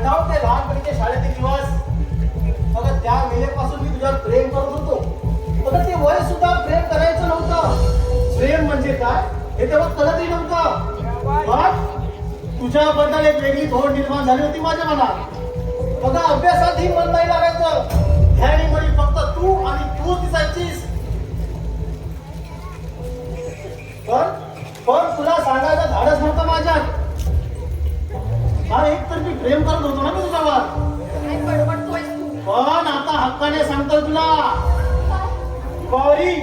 आठवते लहानपणीचे शाळेचे दिवस. अगं त्या वेळेपासून मी तुझ्यावर प्रेम करत होतो. अगं ते वय सुद्धा प्रेम करायचं नव्हतं. प्रेम म्हणजे काय हे तेव्हा कळतही नव्हतं. पण तुझ्याबद्दल एक वेगळी ओढ निर्माण झाली होती माझ्या मनात. बघा अभ्यासातही मन नाही लागायचं. ध्यानीमध्ये फक्त तू आणि तू दिसायचीस. पण तुला सांगायचं धाडस नव्हतं माझ्यात. हा एक तर मी प्रेम करत होतो ना मी तुझ्यावर. पण आता हक्काने सांगतो तुला गौरी,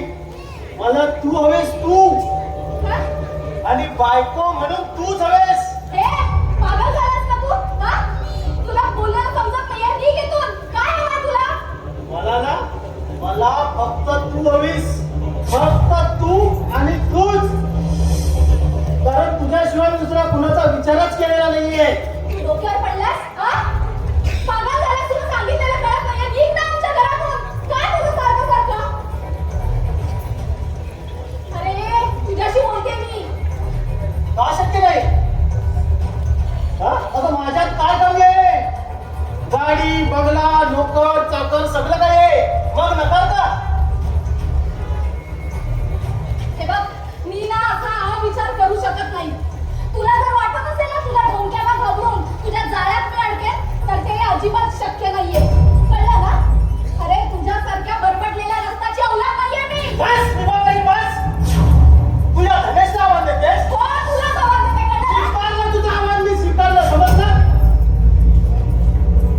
मला तू हवेस. तू आणि बायको म्हणून तूच हवेस. मला ना, मला फक्त तू हवीस. फक्त तू आणि तूच. कारण तुझ्याशिवाय दुसरा कुणाचा विचारच केलेला नाहीये. डोक्यावर पडलास? पागल झालास? तुला सांगितलेलं कळत नाहीये? निघ ना आमच्या घरातून. काय तुझं सारखं सारखं? अरे तुझ्याशी बोलते मी. का शक्य नाही? आता माझ्यात काय कमी आहे? गाडी, बंगला, नोकर, चाकर सगळं काय आहे. मग नकार का? हे बघ, मी ना असा हा विचार करू शकत नाही. तुला जर वाटत असेल ना तुला धोक्याला घाबरून तुझ्या जाळ्यात मी अडकेल, तर ते अजिबात शक्य नाहीये. कळलं ना? अरे तुझ्यासारख्या बरबडलेल्या रक्ताची औलाद नाहीये मी. बस निभावली बस. तुझ्या धनेशला आवाज देतेस. कोण तुला आवाज देते? स्वीकारलं तुझा आवाज. मी स्वीकारलं. समजलं?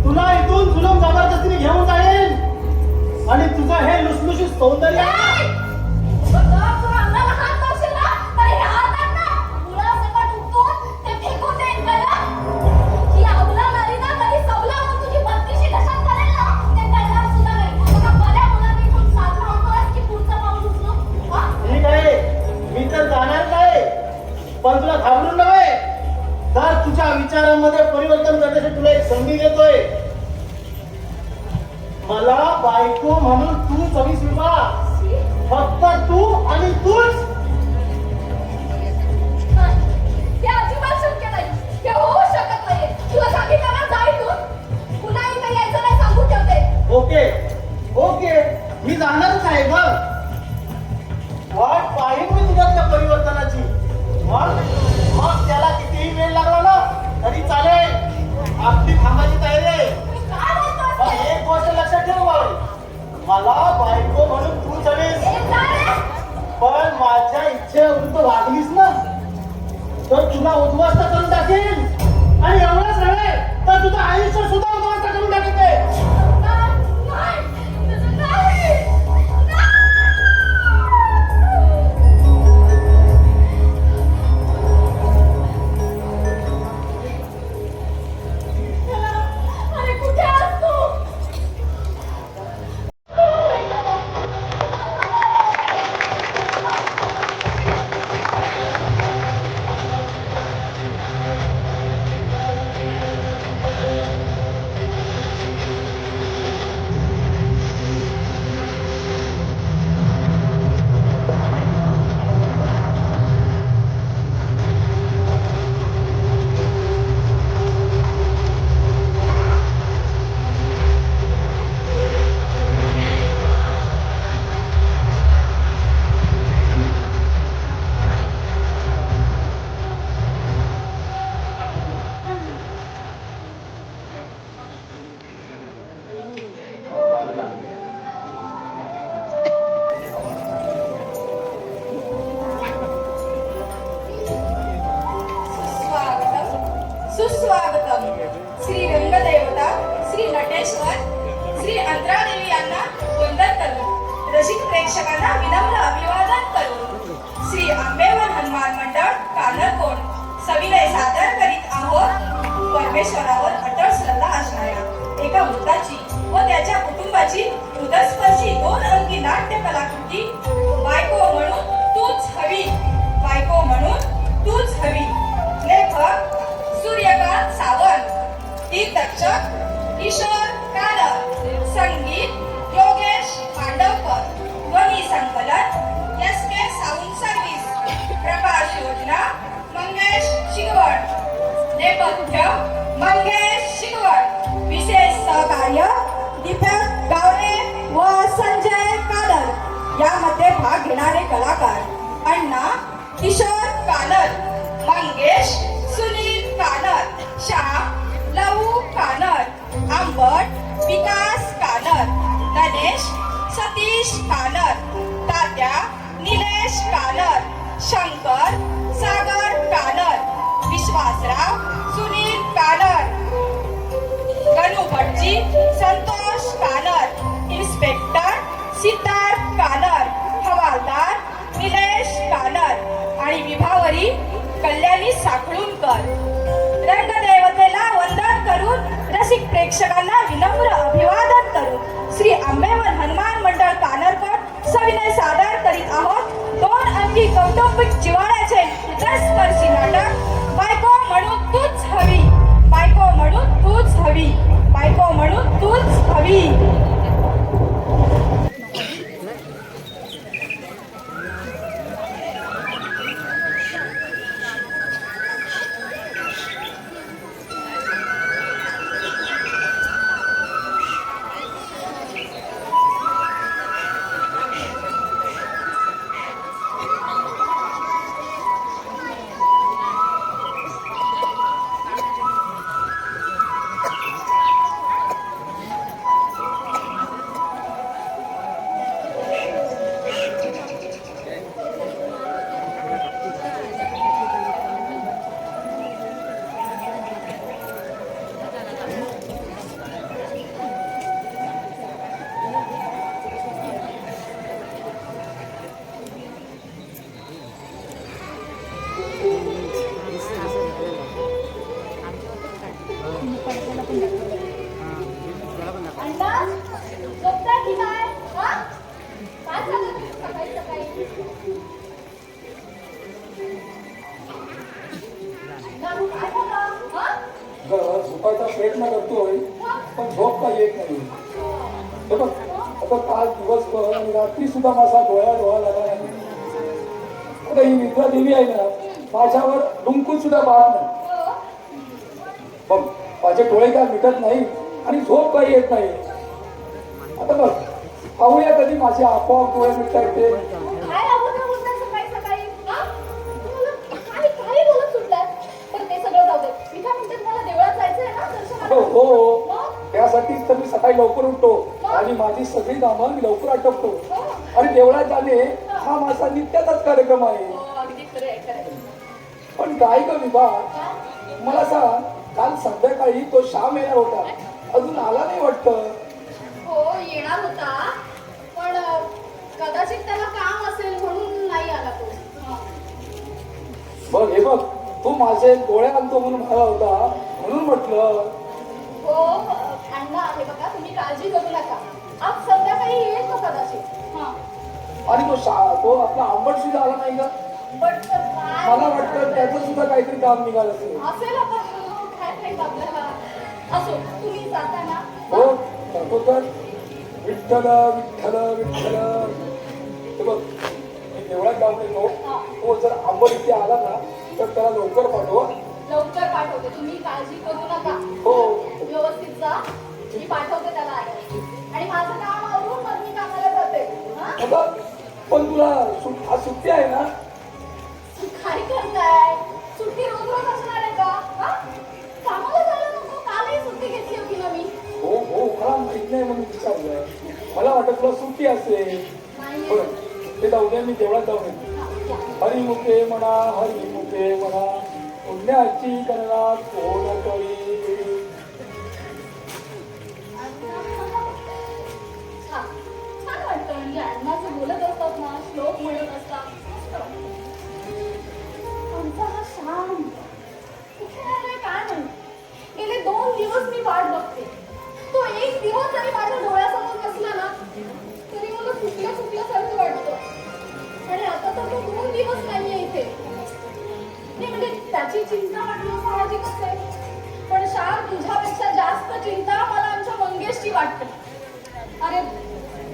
तुला इथून जुलूम जबरदस्तीने घेऊन जाईल आणि तुझं हे लुसलुशीत सौंदर्य पण तुला घाबरून नव्हे, तर तुझ्या विचारांमध्ये परिवर्तन करण्यासाठी तुला एक संधी देतोय. मला बायको म्हणून तूच हवी शिल्पा. फक्त तू आणि तूच. हे अजिबात शक्य नाही. हे होऊ शकत नाही. तुला सांगितलं ना जा इथून. पुन्हा इथे यायचं नाही सांगून ठेवते. ओके ओके, मी जाणारच आहे. बघ वाट पाहिन मी तुझ्या त्या परिवर्तनाची. मग त्याला कितीही वेळ लागला ना तरी चालेल. आपली थांबायची तयारी आहे. काय बोलतोस? एक गोष्ट लक्षात ठेव बाई, मला बायको म्हणून तूच हवीस. पण माझ्या इच्छेविरुद्ध वागलीस ना तर तुला उद्ध्वस्त करून टाकेल. आणि एवढंच नव्हे तर तुझं आयुष्य सुद्धा उद्ध्वस्त करून टाकेल. सुस्वागतम. श्री रंगदेवता, श्री नटेश्वर, श्री अंतरादेवी यांना वंदन करून, रसिक प्रेक्षकांना विनम्र अभिवादन करून श्री आंबेवन हनुमान मंडळ कानरकोट सविनय सादर करीत आहोत परमेश्वरावर अटळ श्रद्धा असणाऱ्या एका वृद्धाची व त्याच्या कुटुंबाची हृदयस्पर्शी 2 अंकी नाट्य कलाकृती बायको म्हणून तूच हवी. बायको म्हणून तूच हवी. लेखक सूर्यकांत सावंत. दिग्दर्शक किशोर कानर. संगीत योगेश पांडवकर. ध्वनी संकलन एस.के. Sound service. प्रकाश योजना मंगेश शिगवड. नेपथ्य मंगेश शिगवड. कलाकार अण्णा किशोर कानर, मंगेश सुनील कानर, श्याम लहू कानर, आंबट विकास कानर, नरेश सतीश कानर, तात्या निलेश कानर, शंकर सागर कानर, विश्वासराव सुनील कानर, गणू भटजी Santosh corner, inspector Siddharth corner, हवालदार निलेश कानर आणि विभावरी कल्याणी साखळूणकर. रंगदेवतेला वंदन करून रसिक प्रेक्षकांना विनम्र अभिवादन करून श्री आंबेवन हनुमान मंडळ कानरकोट सविनय सादर करीत आहोत 2 अंकी कौटुंबिक जिव्हाळ्याचे रसस्पर्शी नाटक बायको म्हणून तूच हवी, बायको म्हणून तूच हवी, बायको म्हणून तूच हवी. अण्णा झोपताय की काय? हा? काय झालं सकाळी सकाळी? दारू काय झालं? हा? झोपायचा प्रयत्न करतोय पण झोप काही येत नाही. हे बघ आता काल दिवसभर आणि रात्री सुद्धा माझा डोळा लागला नाही. आता ही निद्रा देवी आहे ना माझ्यावर डुंकून सुद्धा पाहत नाही. बघ माझे डोळे काय मिटत नाही आणि झोप काही येत नाही. आता बघ पाहूया कधी माझे आपोआप डोळे मिटता येते. काय अवघड बोलताय सकाळी सकाळी? हा? तुम्हाला काही बोलत सुटलाय? पण ते सगळं जाऊ दे. मी काय म्हणते मला देवळात जायचंय ना दर्शनाला? हो त्यासाठीच तर मी सकाळी लवकर उठतो आणि माझी सगळी कामं मी लवकर आटपतो आणि देवळात जाणे हा माझा नित्याचाच कार्यक्रम आहे. अगदी खरं आहे, खरं आहे. पण काय ग विभा मला सांग काल संध्याकाळी तो श्याम येणार होता अजून आला नाही वाटतं. हो येणार होता पण कदाचित त्याला काम असेल म्हणून नाही आला तो. बघ हे बघ तू माझे डोळे आणतो म्हणून आला होता म्हणून म्हटलं. हो अण्णा हे बघा तुम्ही काळजी करू नका. आज संध्याकाळी येईल तो कदाचित. हा आणि तो आपला आंबट सुद्धा आला नाही का? बट काय मला वाटतं त्याचं सुद्धा काहीतरी काम निघालं असेल. असेल आता काय माहित आपल्याला. असो तुम्ही जाताना हो जातो तर विठ्ठल विठ्ठल विठ्ठल. हे बघ मी देवळात जाऊन येतो. तो जर आंबट इथे आला ना तर त्याला लवकर पाठव. लवकर पाठवते तुम्ही काळजी करू नका. हो व्यवस्थित जा मी पाठवते त्याला आणि माझं काम आवरून मग मी कामाला जाते. हा अगं, पण तुला आज सुट्टी आहे ना? काय करताय? सुट्टी रोज रोज असणार आहे का? हा? कामाला जायला नको? कालही सुट्टी घेतली होती ना मी. हो हो मला माहित नाही म्हणून विचारलं. मला वाटत तुला सुट्टी असेल. नाही बरं ते जाऊ दे मी देवळात जाऊन येतो. हा, या. हरिमुखे म्हणा हरिमुखे म्हणा पुण्याची गणना कोण करी. छान छान वाटतं म्हणजे अण्णाचं बोलत असतात ना श्लोक म्हणत असतात. मस्त वाटतं. आमचा हा श्याम कुठे आलाय काय म्हणून गेले 2 दिवस मी वाट बघते. तो एक दिवस जरी माझ्या डोळ्यासमोर नसला ना तरी मला सुटल्यासारखं वाटतं. आणि आता तर तो 2 दिवस नाहीये इथे. नाही म्हणजे त्याची चिंता वाटणं साहजिकच आहे. पण श्याम तुझ्यापेक्षा जास्त चिंता मला आमच्या मंगेशची वाटते. अरे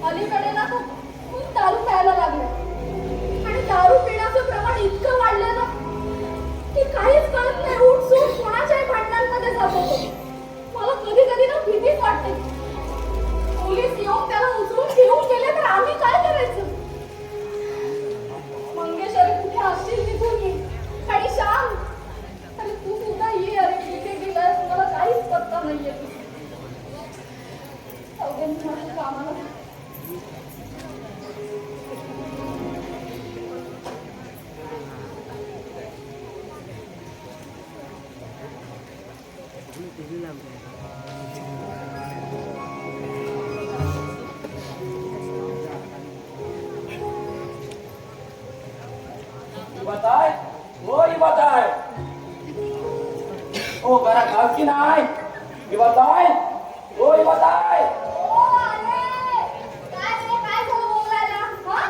अलीकडे ना तो खूप दारू प्यायला लागला आणि दारू पिण्याचं प्रमाण इतकं वाढलं ना की काहीच कळत नाही. उठसूट कोणाच्याही भांडणांमध्ये जातो तो. मला कधी कधी ना भीतीच वाटते. पोलीस येऊन त्याला उचलून घेऊन गेले तर आम्ही काय करायचं? त्यांनी माझ्या कामाला बताय हो बताय ओ घरा घाल की नाही बताय हो बताय ओ अरे काय रे काय झालं बोलायला हा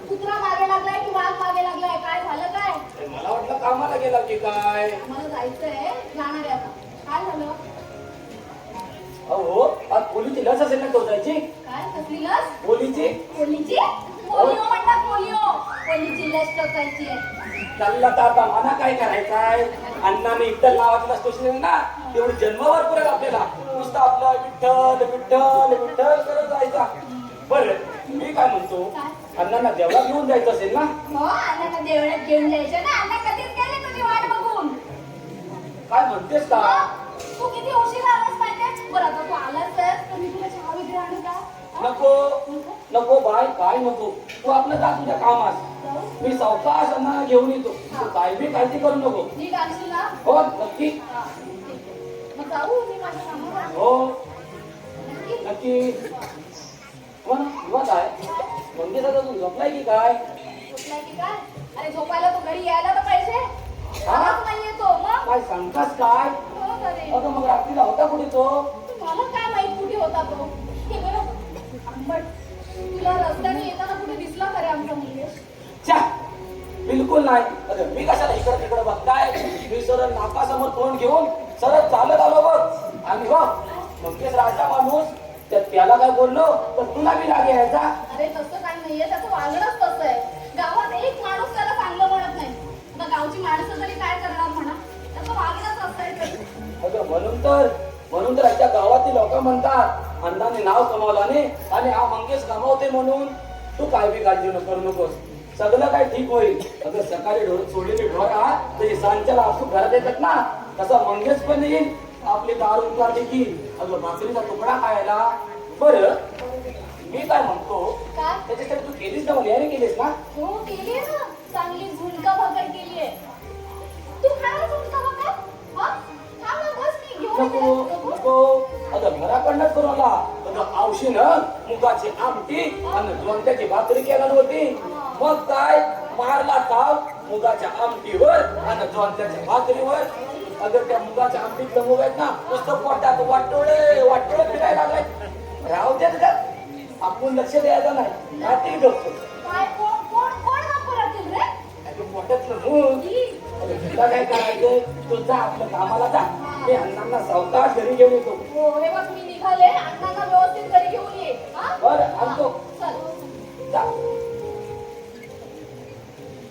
कुत्रा मागे लागलाय की वाघ मागे लागलाय काय झालं काय मला वाटलं कामाला गेला की काय मला जायचंय जाणार आहे आता काय झालं अहो आज पोलीची लस असेल ना टोचायची काय कसली लस पोलीची पोलीची पोलिओ म्हणतात पोलिओ पोलीची लस टोचायची आहे चालला तर आता मला काय करायचंय अण्णाने विठ्ठल नावाची लस टोचली ना तेवढी जन्मभर पुरेल आपल्याला नुसतं आपलं विठ्ठल विठ्ठल विठ्ठल करत जायचा बरं मी काय म्हणतो अण्णांना देवळात घेऊन जायचं असेल ना हो अण्णांना देवळात घेऊन जायचं ना अण्णा कधीच गेले तुझी वाट बघून काय म्हणतेस का तू किती उशीर आलास माहितीये बरं आता तू आलास तर मी तुला चहा वगैरे आणू का नको नको बाय काय नको तू आपलं जा तुझ्या कामास जाऊ मी सावकाश अण्णांना घेऊन येतो तू काय बी काळजी करू नको नीट आणशील ना हो नक्की हा, ठीक आहे. मग जाऊ मी माझ्या कामावर हो नक्की? नक्की पण निवांत आहे म्हणजे सगळं तू झोपलाय की काय झोपलाय की काय अरे झोपायला तो घरी यायला तर पाहिजे हा? आवाज नाही येतो मग काय सांगतास काय हो ना रे अगं मग रात्रीला होता कुठे तो मला काय माहित कुठे होता तो हे बरं आंबट तुला रस्त्याने येताना कुठे दिसला का रे आमचा मुलगेश च्या बिलकुल नाही अगं मी कशाला इकडे तिकडे बघताय मी सरळ नाकासमोर तोंड घेऊन सरळ चालत आलो बघ आणि बघ मंगेश राजा माणूस त्याला काय बोललो तर तुला बी लागे यायचा अरे तसं काही नाहीये त्याचं वागणंच तसं आहे गावात एक माणूस त्याला चांगलं म्हणत नाही मग गावची माणसं तरी काय करणार म्हणा त्याचं वागणंच असायचं अगं म्हणून तर आजच्या गावातील लोक म्हणतात अण्णाने नाव कमावलं आणि हा मंगेश कमावते म्हणून तू काय बी काळजी करू नकोस सगळं काय ठीक होईल अगं सकाळी ढोर सोडलेली ढोर आहात तरी सांच्याला असू घरात येतात ना तसा मंगेश पण येईल आपली दारू उकार देखील अगं भाकरीचा तुकडा खायला बरं मी काय म्हणतो काय त्याच्यासाठी तू केलीस ना याने केलीस ना हो केली आहे ना चांगली झुणका भाकर केली आहे तू खाणार झुणका भाकर हा खा ना बस मी घेऊन नको येते. नको? नको अगं घराकडनंच करून आला अगं आवशीनं मुगाची आमटी आणि जोंत्याची भाकरी केला नव्हती मग काय मारला ताव मुगाच्या आमटीवर आणि जोंत्याच्या भाकरीवर अगं त्या मुगाच्या आमटीतलं मुग आहेत ना नुसतं पोटात वाटोळे फिरायला लागलाय राहू देत का आपण लक्ष द्यायचं नाही राहतील गप्प काय कोण नको राहतील रे अगं पोटातलं मूग ई, तुला काय करायचं तू जा आपल्या कामाला जा मी अण्णांना सावकाश घरी घेऊन येतो हो हे बघ मी निघाले अण्णांना व्यवस्थित घरी घेऊन ये हा बरं आणतो चल जा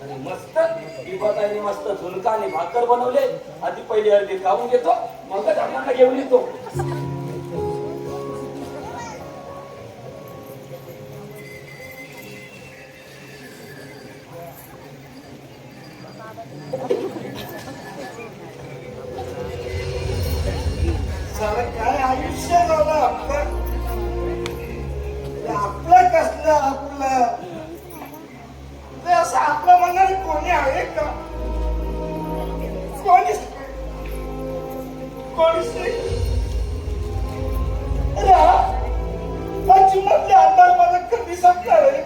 आणि मस्त दिवसाने मस्त झुणका आणि भाकर बनवले आधी पहिली अर्धी खाऊन घेतो मगच अण्णांना घेऊन येतो सारं काय आयुष्य झालं आपलं कसलं आपलं ते असं आपलं म्हणणारे कोणी आहे का कोणीच नाही अरे हा जीवनातले अंधार माझा कधी संपणार आहे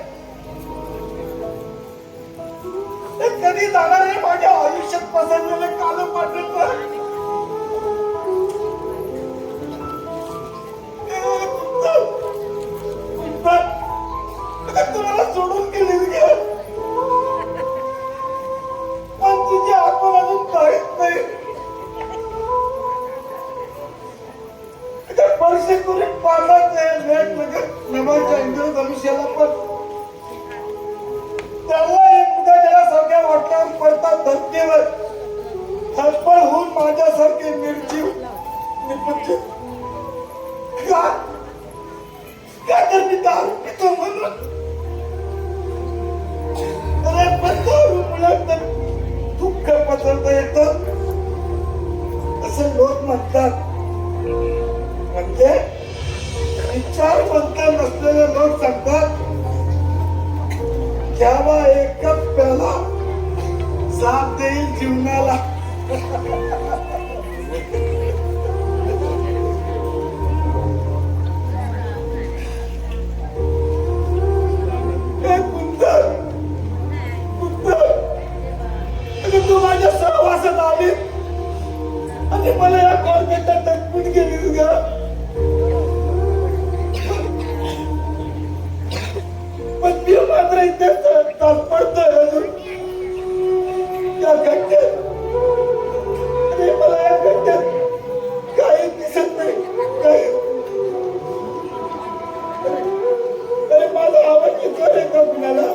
ते कधी जाणार आहे माझ्या आयुष्यात पसरलेले काल पाठवलं तुम्हाला सोडून गेली पण तुझी आत्मा अजून काहीच नाही पैसे करून पाडलाच लेट नमाच्या इंद्र धनुष्याला पण त्याला एक मुद्दा ज्याला सगळ्या वाटल्यावर पडतात धरतीवर हडपड होऊन माझ्यासारखे निर्जीव निपुण का तर मी दारू पितो म्हणून अरे पण दारू मुळात तर दुःख पसरता येतं असं लोक म्हणतात म्हणजे मी चार मंत्र नसलेले लोक सांगतात घ्यावा एक कप प्याला साथ देईल जीवनाला. तू माझ्या सहवासात आली आणि मला या कॉर्पेटात टकपून गेलीस ग. पण मी मात्र इथे तात्पडतोय अजून या गट्ट्यात. अरे मला या गट्ट्यात काही दिसत नाही काही. अरे माझा आवाज येतोय रे का कुणाला?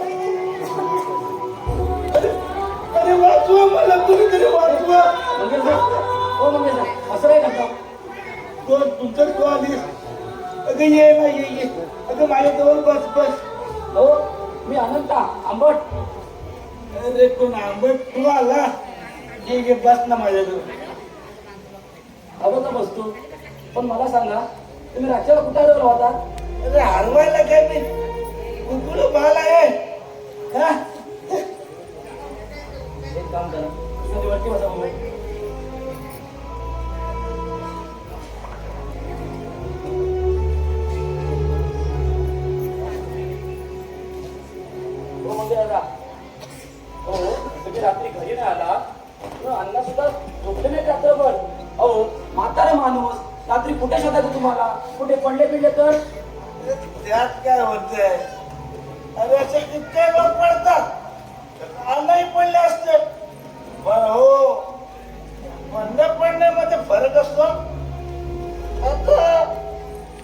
अरे वाचवा मला कुणीतरी वाचवा. हो मंगेश असं काय करता? कोण तुमचं तू आलीस? अगं ये ना ये. अगं माझ्याजवळ बस बस. हो मी अनंता आंबट. अरे कोण आंबट तू आला? ये बस ना माझ्याजवळ. हवं का बसतो? पण मला सांगा तुम्ही राज्याला कुठे आलेला होता? अरे हरवायला काय मी कुकुड बाल आहे हा? एक काम करा तुम्ही वरती बसा मग. हो म्हणजे दादा हो तुम्ही रात्री घरी नाही आला अण्णा सुद्धा झोपले नाही रात्रभर. अहो म्हातारे माणूस रात्री कुठे शोधायचं तुम्हाला? कुठे पडले पिडले तर? त्यात काय होतंय? अरे असे कितके लोक पडतात आलाही पडले असते. पण हो पडण्यामध्ये फरक असतो. आता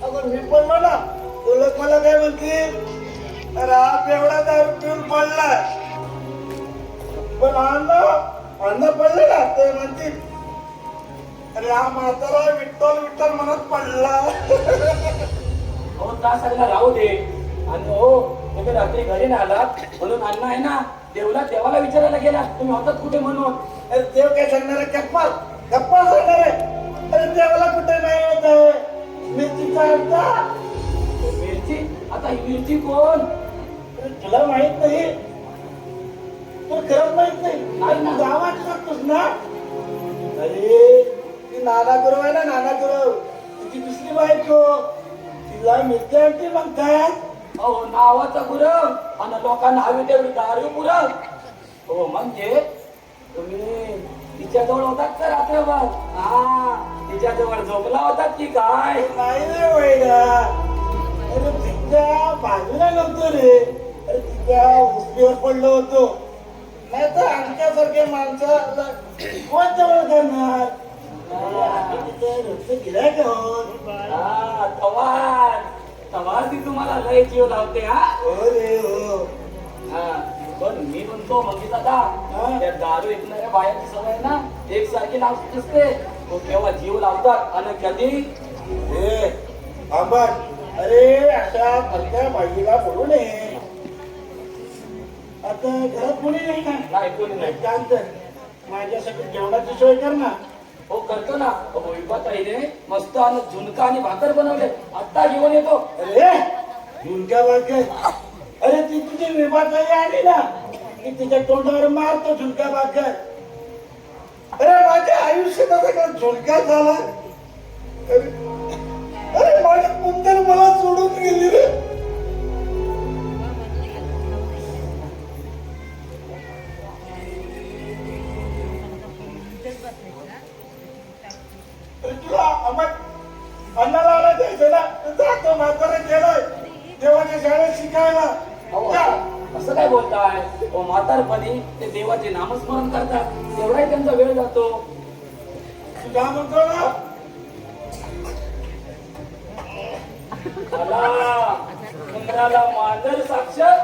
अगं मी पडलो ना तो लोक मला काय म्हणतील? अरे हा एवढा दारू पिऊन पडलाय. पण अन्न पडले ना ते म्हणतील अरे हा म्हातारा विठ्ठल विठ्ठल म्हणत पडला. हो त्रास झालेला राहू दे. आणि हो तुम्ही रात्री घरी नाही आलात म्हणून अण्णा आहे ना देवाला विचारायला गेला तुम्ही होतात कुठे म्हणून. अरे देव काय सांगणार आहे? गप्पा गप्पा सांगणार आहे. अरे देवाला कुठे नाही येत आहे. मिरचीचा अर्धा मिरची. आता ही मिरची कोण? अरे तुला माहित नाही? तुला खरंच माहित नाही? नाही ना. गावात सांगतोस ना? अरे ती नाना गुरु आहे ना नाना गुरु तिची दुसरी बायको तिला मिरची आणते म्हणतात. अहो नावाचा गुरव आणि लोकांना हवी तेवढी दारू पुरव. हो म्हणजे तुम्ही तिच्याजवळ होतात का रात्रभर? हा तिच्याजवळ झोपला होतात की काय? नाही रे वैरा. अरे तिच्या बाजूला नव्हतो रे. अरे तिच्या उस्तीवर पडलो होतो. नाही तर आमच्यासारखे माणसाला कोण जवळ करणार? रोजचं गिऱ्हाईक आहोत. हा तवार ती तुम्हाला लय जीव लावते. हा हो रे हो. हा, पण मी म्हणतो मग दादा त्या दारू ऐकणाऱ्या बायांची सवय ना एकसारखी लावत असते. तो केव्हा जीव लावतात आणि कधी ए आंबट. अरे अशा हलक्या बाईला बोलू नये. आता घरात कोणी नाही ना? नाही कोणी नाही. काम कर माझ्यासाठी जेवणाची सोय कर ना. हो करतो ना. विभाताईने मस्त आणि झुणका आणि भाकर बनवले आत्ता घेऊन येतो. अरे झुणका भाकर. अरे ती तुझी विभाताई आली ना की तिच्या तोंडावर मारतो झुणका भाकर. अरे माझ्या आयुष्यात आता का झुणका झाला? अरे माझ्या कुंदर मला सोडून गेली रे. तुला अन्नाला आला द्यायचं ना? जातो म्हातारा गेलाय देवाच्या शाळेत शिकायला. अहो, असं काय बोलताय? हो म्हातारपणी ते देवाचे नामस्मरण करतात तेवढाही त्यांचा वेळ जातो. तुझा म्हणतो ना आला उंदराला मांजर साक्षात.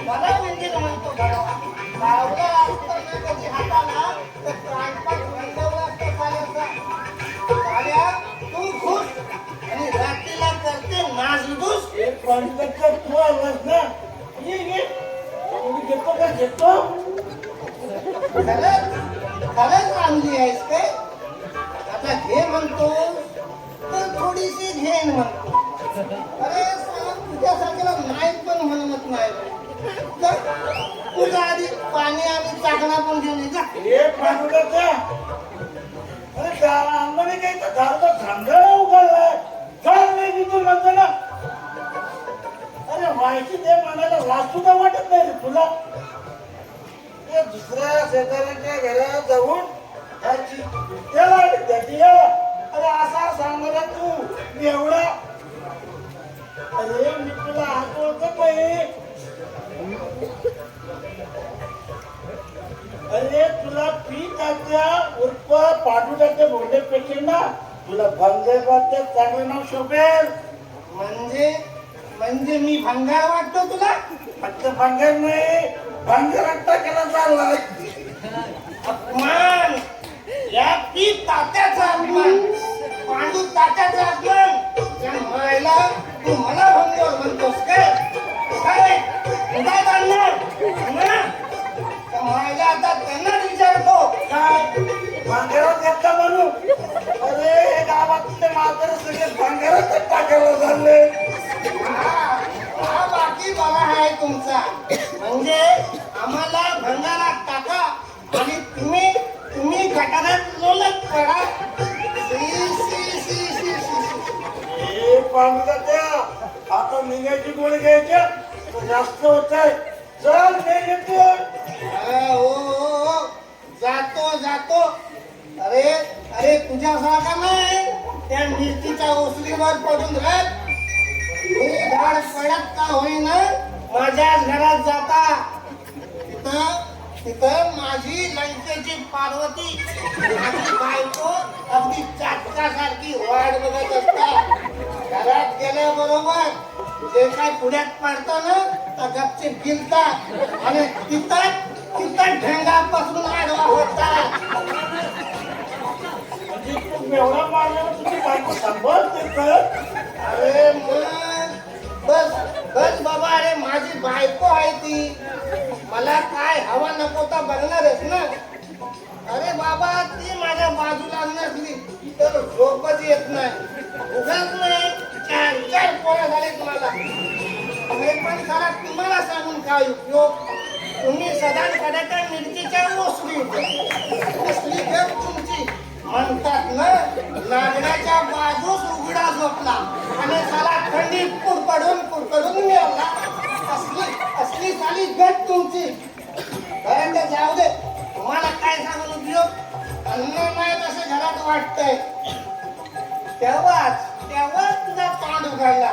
मला म्हणजे म्हणतो लावला असतं ना कधी हाताला तर प्राणपात रंगवला असतं साड्याचा. साड्या तू खुश आणि रात्रीला पंचायत तू आलास ना, ये मी घेतो का घेतो. खरंच आणली आहेस काय? आता घे म्हणतो तर थोडीशी घेन म्हणतो. अरे तुझ्यासारख्याला नाही पण म्हणत नाही. तुझ्या आधी पाणी आणि चाकणा पण घेऊन ये जा. हे पांडुरंगा, अरे अंगाने काही तर दारूचा धांदळ उघडलाय. चाल नाही तिथून म्हणतो ना. अरे माहिती दे म्हणायला लाज सुद्धा वाटत नाही रे तुला. ते दुसऱ्या शेजाऱ्याच्या घरात जाऊन त्याची त्याला त्याची अरे असा सांगणार तू मी एवढा. अरे मी तुला आठवतो नाही. अरे तुला पी तात्या उर्फ पांडुरंगाच्या बोलण्यापेक्षा ना तुला भंगार चांगलं नाव शोभेल. म्हणजे मी भंगार वाटतो तुला? फक्त भंगार नाही, भंगारात टाकायला चाललाय. अपमान, या पी तात्याचा अपमान, पांडू तात्याचा अपमान. त्या मायला तू मला भंगार म्हणतोस काय? काय उद्या काढणार त्या मायला आता त्यांना विचारतो काय भांगारात घेतला म्हणून. अरे हे गावातले म्हातारे सगळे भांगारातच टाकायला झाले. हा बाकी बघा आहे तुमचा. म्हणजे आम्हाला भंगारात टाका आणि तुम्ही गटारात लोलत पडा. पांडुरंगा, आता निघायची गोळी घ्यायच्या जास्त होत आहे. चल नाही येतो. हो जातो. अरे तुझ्यासारखा नाही त्या मिरचीच्या ओसरीवर पडून राहत. मी झाड पडत का होईना माझ्याच घरात जाता. तिथं माझी लंकेची पार्वती माझी बायको अगदी चाटकासारखी वाट बघत असता. घरात गेल्याबरोबर जे काय पुढ्यात पडतं ना तर गपचे गिलतात आणि तिथं ढेंगापासून आडवा होतात. एवढा मारल्यावर तुझी बायको सांभाळते. अरे बस बाबा, अरे माझी बायको आहे ती. मला काय हवा नको तर बघणारच ना. अरे बाबा, ती माझ्या बाजूला नसली तर झोपच येत नाही. उगाच नाही 4 पोरं झालीत मला. हे पण साला तुम्हाला सांगून काय उपयोग? तुम्ही सदा कडाच्या मिरचीच्या ओसरी असली गप तुमची. म्हणतात ना नागण्याच्या बाजूस उघडा झोपला आणि साला थंडी कुडकडून मिळवला. असली साली गट तुमची. जाऊ दे, तुम्हाला काय सांगून उपयोग? अन्न नाही तसं घरात वाटतंय. तेव्हाच तुझा तांड उघडला.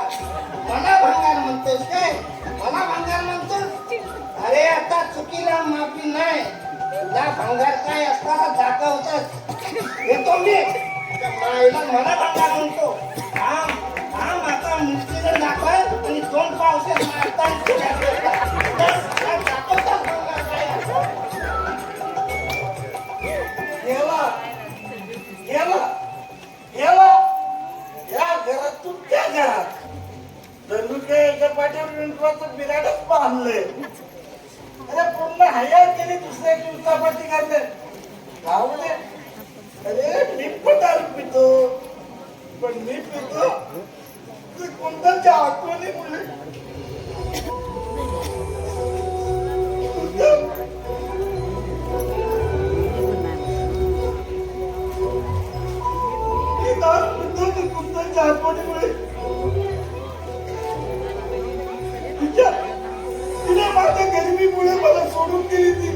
मला भंगार म्हणतोस काय? मला भंगार म्हणतोस? अरे आता चुकीला माफी नाही. तुला भंगार काय असताना दाखवतच. येतो मी मायला मला भंगार म्हणतो. थांब आता मुक्तीला दाखव आणि 2 पावसे मारतात. गेला या घरातून त्या घरात जणू काय एका पाठीवर विंटवाचं बिराडच बांधलंय. अरे पूर्ण हयात केली दुसऱ्याची उचापती करते. अरे मी पण दारू पितो, पण मी पितो कोणत्याच्या आठवणीमुळे. तिने माझ्या गरिबीमुळे मला सोडून गेली.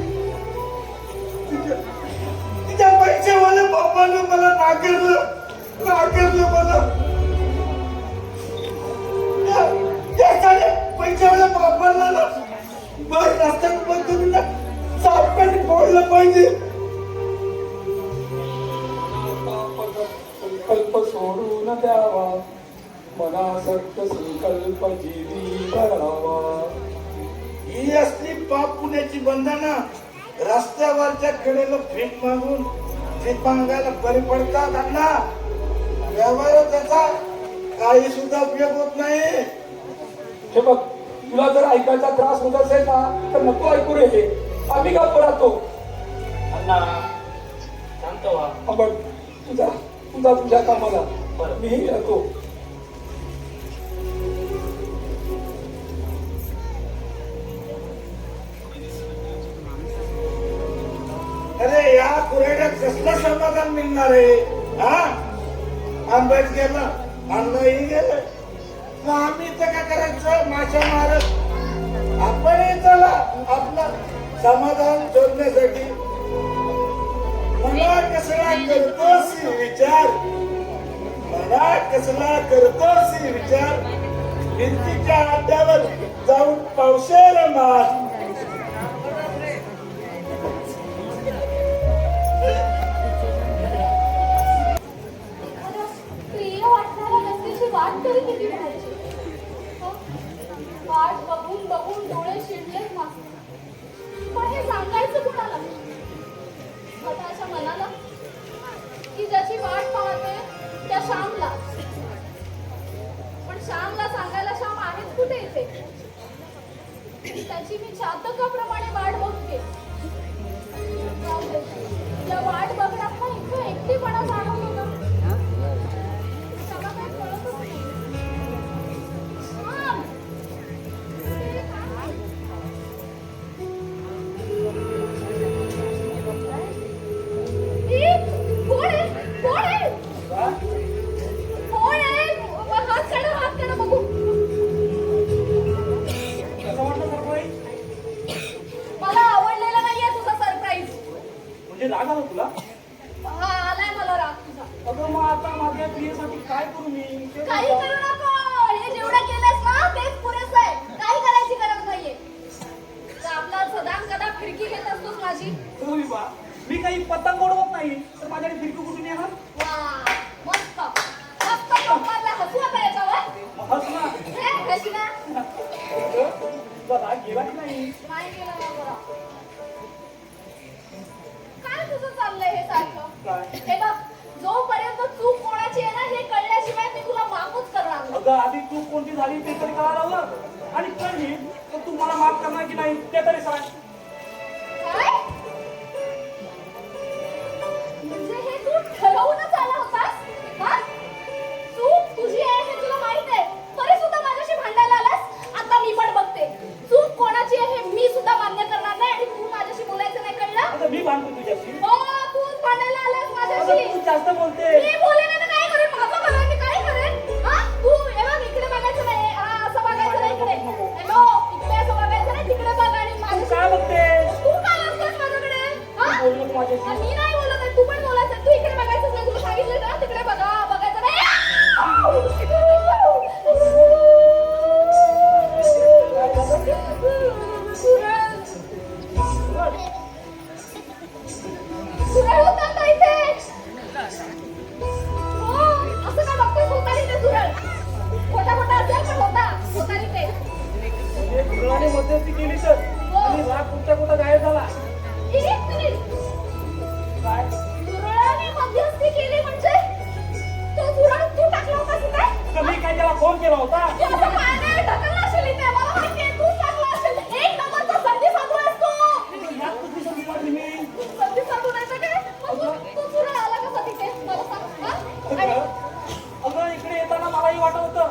तिच्या पैशावाल्या बापानं मला नाकारलं मला. त्या पैशावाल्या बापाला ना बस रस्त्यात बंद सापकाने फोडलं पाहिजे. संकल्प सोडून द्यावा, मनासक्त संकल्प जीवी करावा. ही असली पाप पुण्याची बंधनं रस्त्यावरच्या कडेला भीक मागून भीक बरी पडतात. अण्णा व्यवहार त्याचा काही सुद्धा उपयोग होत नाही. हे बघ, तुला जर ऐकायचा त्रास होत असेल ना तर नको ऐकू रे हे. आम्ही गप्प राहतो. अण्णा शांत व्हा. बघ, तुझ्या कामाला बरं. मीही येतो. अरे या कुऱ्हाड्यात कसलं समाधान मिळणार आहे? हा, आंबेच गेला, अन्नही गेलं, मग आम्ही तर काय करायचं? माशा मारत आपणही चला आपलं समाधान शोधण्यासाठी. मला कसला करतोस विचार, मला कसला करतोस विचार, भिंतीच्या आड्यावर जाऊन पावसेल मार. प्रिय वाटणाऱ्या व्यक्तीची वाट तरी किती पाहायची? वाट बघून बघून डोळे शिरलेच माझे. पण हे सांगायचं कुणाला? स्वतःच्या मनाला, की ज्याची वाट पाहते त्या श्यामला. पण श्यामला सांगायला श्याम आहेच कुठे इथे? त्याची मी चातकाप्रमाणे वाट बघते. जाऊ दे. या वाट बघण्यात ना इतकं एकटेपणा जाणवतो ना, त्याला काही कळतच नाही. श्याम! ते काय? ए, कोण आहे? कोण आहे? कोण आहे? हात काढा बघू. कसं वाटलं सरप्राईज? मला आवडलेला नाहीये तुझा सरप्राईज. म्हणजे राग आला तुला? हा, आलाय मला राग तुझा. अगं मग आता माझ्या प्रियेसाठी काय करू मी? ते काही सांग. करू नको. हे जेवढं केलंस ना तेच पुरेसं आहे. काही करायची गरज नाहीये. तर आपला सदाम कदा फिरकी घेत असतोस माझी. तुम्ही बा, मी काही पतंग उडवत नाही तर माझ्याकडे फिरकू कुठून येणार? वा, मस्त मस्त कंपारला हसू आता याच्यावर. मग हस ना. हे हसी ना. तुझा राग गेला की नाही? नाही केलं ना बरं. काय तुझं चाललंय हे सारखं? काय? हे बघ, जोपर्यंत चूक कोणाची आहे ना हे कळल्याशिवाय मी तुला माफच करणार नाही. अगं आधी चूक कोणती झाली ते तरी कळायला हवं. आणि कळली तर तू मला माफ करणार की नाही ते तरी सांग. काय? म्हणजे हे तू ठरवूनच आला होतास? हा? चूक तुझी आहे हे तुला माहित आहे, तरी सुद्धा माझ्याशी भांडायला आलास? आता मी पण बघते. चूक कोणाची आहे हे मी सुद्धा मान्य करणार नाही आणि तू माझ्याशी बोलायचं नाही, कळलं? आता मी भांडतो तुझ्याशी. हो, तूच भांडायला आलास अगं माझ्याशी. तू जास्त बोलते. मी बोले नाही तर काय करेन? माझं बघायला मी काय करेन? हा? तू हे बघ, इकडे बघायचं नाही. हा, असं बघायचं नाही इकडे. हॅलो, इकडे असं बघायचं नाही, तिकडे बघ आणि तू माझ्याशी. काय बघतेस? तू काय बघतोस माझ्याकडे? हा? तू बोलू नको माझ्याशी. मी नाही बोलत आहे, तू पण बोलायचं. तू इकडे बघायचं नाही, तुला सांगितलं ना, तिकडे बघा, बघायचं नाही. सुरळ होता का इथे? हो, असं का बघतोस? होता इथे सुरळ. खोटा खोटा असेल पण होता इथे. म्हणजे गुरुवाने मध्यस्थी केली तर आणि राग कुठच्या कुठं गायब झाला. एक मिनिट. काय? सुरळाने मध्यस्थी केली म्हणजे तो सुरळ तू टाकला होतास इथे? तर मी काय त्याला फोन केला होता? असं काय नाही, ढकललं असेल इथे. मला माहितीये, तूच टाकला असेल. एक नंबरचा संधी साधू आहेस तू. यात कुठली संधी काढली मी? संधी साधू नाही तर काय? मग तू सुरळ आला कसा तिथे? मला सांग. हा? आणि अगं इकडे येताना मलाही वाटत होतं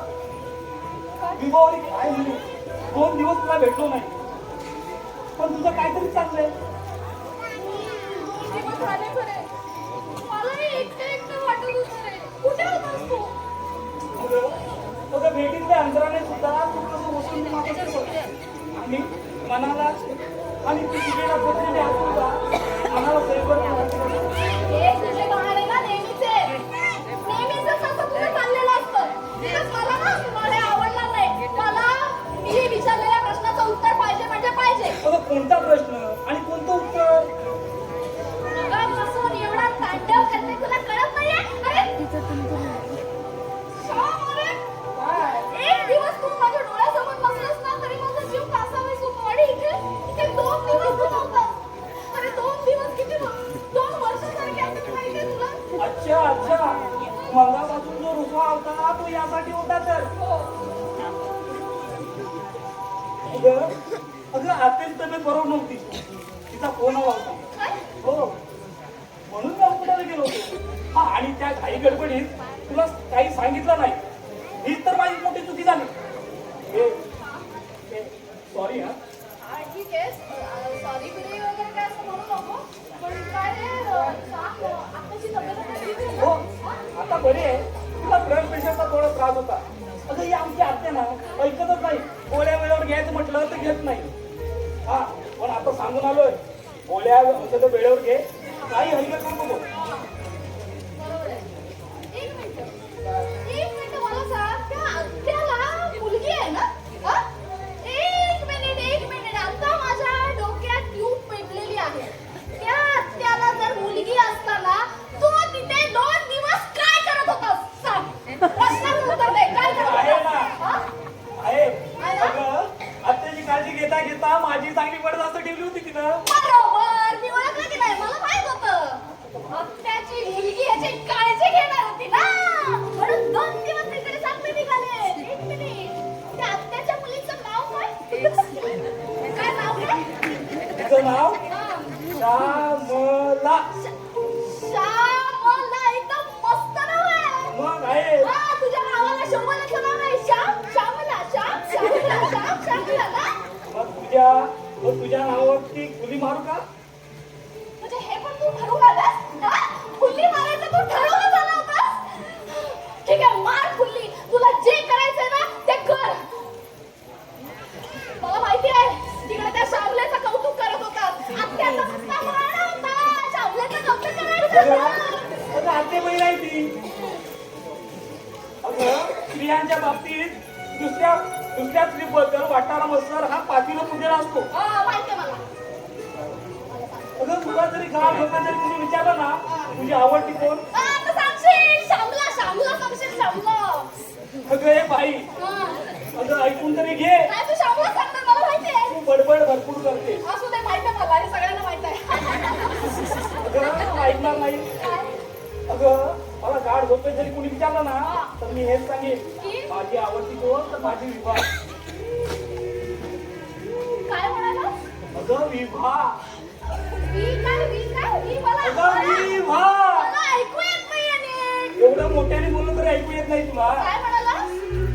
विवाहावरी काय म्हणू. 2 दिवस तुला भेटलो नाही पण तुझं काहीतरी चाललंय. दिवस झाले खरे. मलाही एकटं वाटत होतं रे. कुठे होतास तू? अगं भेटीतल्या अंतराने सुद्धा तू कसं वसूल मागत होतं. आणि मनाला आणि तिकीला बसलेले सुद्धा मनाला सैवर हे तुझे बहाणे ना नेहमीचे. नेहमीच असं तुझं चाललेलं असतं. तिथंच मला ना तुम्हाला आवडणार नाही. मला मी विचारलेल्या प्रश्नाचं उत्तर पाहिजे म्हणजे पाहिजे. अगं कोणता प्रश्न आणि कोणतं उत्तर? मगापासून एवढा तांडव करते तुला कळत नाहीये? अरे श्याम, अरे काय? एक दिवस तू माझ्या डोळ्यासमोर बसलास ना तरी माझा जीव कासावीस होतो. आणि इथे 2 दिवस तू नव्हतास. अरे 2 दिवस किती 2 वर्षासारखे असतात माहितीये तुला? अच्छा मगापासून जो रुसवा होता तो यासाठी होता तर. हो. अगं आत्याची तब्येत बरोबर नव्हती. तिचा फोन आला होता. काय? हो, म्हणून मी हॉस्पिटलला गेलो होतो. हा, आणि त्या घाई गडबडीत तुला काही सांगितलं नाही. हीच तर माझी मोठी चुकी झाली. सॉरी हा. हा, ठीक आहे. सॉरी बिरी वगैरे काय असं म्हणू नको. पण काय रे, सांग, आत्ताची तब्येत आता ठीक आहे हो, ना? हा? आता बरी आहे. तुला ब्लड प्रेशरचा थोडा त्रास होता. अगं ही आमची आत्या ना ऐकतच नाही. गोळ्या वेळेवर घ्यायचं म्हटलं तर घेत नाही. हा, पण आता सांगून आलोय, गोळ्या औषधं वेळेवर घे. काही हलगत करू नको. बरोबर आहे. एक मिनिट मला सांग, त्या आत्याला मुलगी आहे ना? हा? एक मिनिट. आता माझ्या डोक्यात ट्यूब पेटलेली आहे. त्या आत्याला जर मुलगी असताना तू तिथे 2 दिवस काय करत होतास? सांग. प्रश्नाचं उत्तर दे. काय करत आहे होतास? ना. हा? आहे. आहे ना? अगं आत्याची काळजी घेता घेता माझी चांगली पडत ठेवली होती तिनं. बरोबर. मी ओळखलं की नाही? मला माहित होतं. आत्याची मुलगी याची काळजी घेणार होती ना. म्हणून 2 दिवस तिकडे चांगले निघाले. एक मिनिट. त्या आत्याच्या मुलीचं नाव काय? काय नाव काय? तिचं नाव हा. श्यामला. श्यामला. एकदम मस्त नाव आहे. मग आहे. हा, तुझ्या नावाला शंभराचं नाव आहे. श्यामला ना? मग तुझ्या नावावरती खुली मारू का? म्हणजे हे पण तू ठरवून आलास? हा? खुल्ली मारायचं तू ठरवून आला होतास? ठीक आहे, मार खुल्ली. तुला जे करायचंय ना ते कर. मला माहिती आहे तिकडे त्या श्यामलेचं कौतुक करत होतास. आत्याचा नुसता मारला होता. श्यामलेचं कौतुक करायचं. अगं आत्या बाई आहे ती. अगं स्त्रियांच्या बाबतीत दुसऱ्या स्त्रीबद्दल वाटारा मत्सर हा पाठीला पुजेला असतो. हा, माहिती आहे मला. अगं तुला जरी गाव लोकांना जरी तुम्ही विचारलं ना तुझी आवडती कोण, हा, आता सांगशील श्यामला सांगशील श्यामला. अगं हे बाई, हा. अगं ऐकून तरी घे. नाही, तू श्यामला सांगणार मला माहिती आहे. तू बडबड भरपूर करते. असू दे, माहिती आहे मला आणि सगळ्यांना माहिती आहे. अगं तू ऐकणार नाही. अगं मला गाढ झोपेत जरी कोणी विचारलं ना तर मी हेच सांगेन, माझी आवडती कोण तर माझी विभा. काय म्हणाला? अगं विभा. मी मला अगं विभा. मला ऐकू येत नाहीये नीट. एवढं मोठ्याने बोललं तरी ऐकू येत नाही तुला. काय म्हणाला?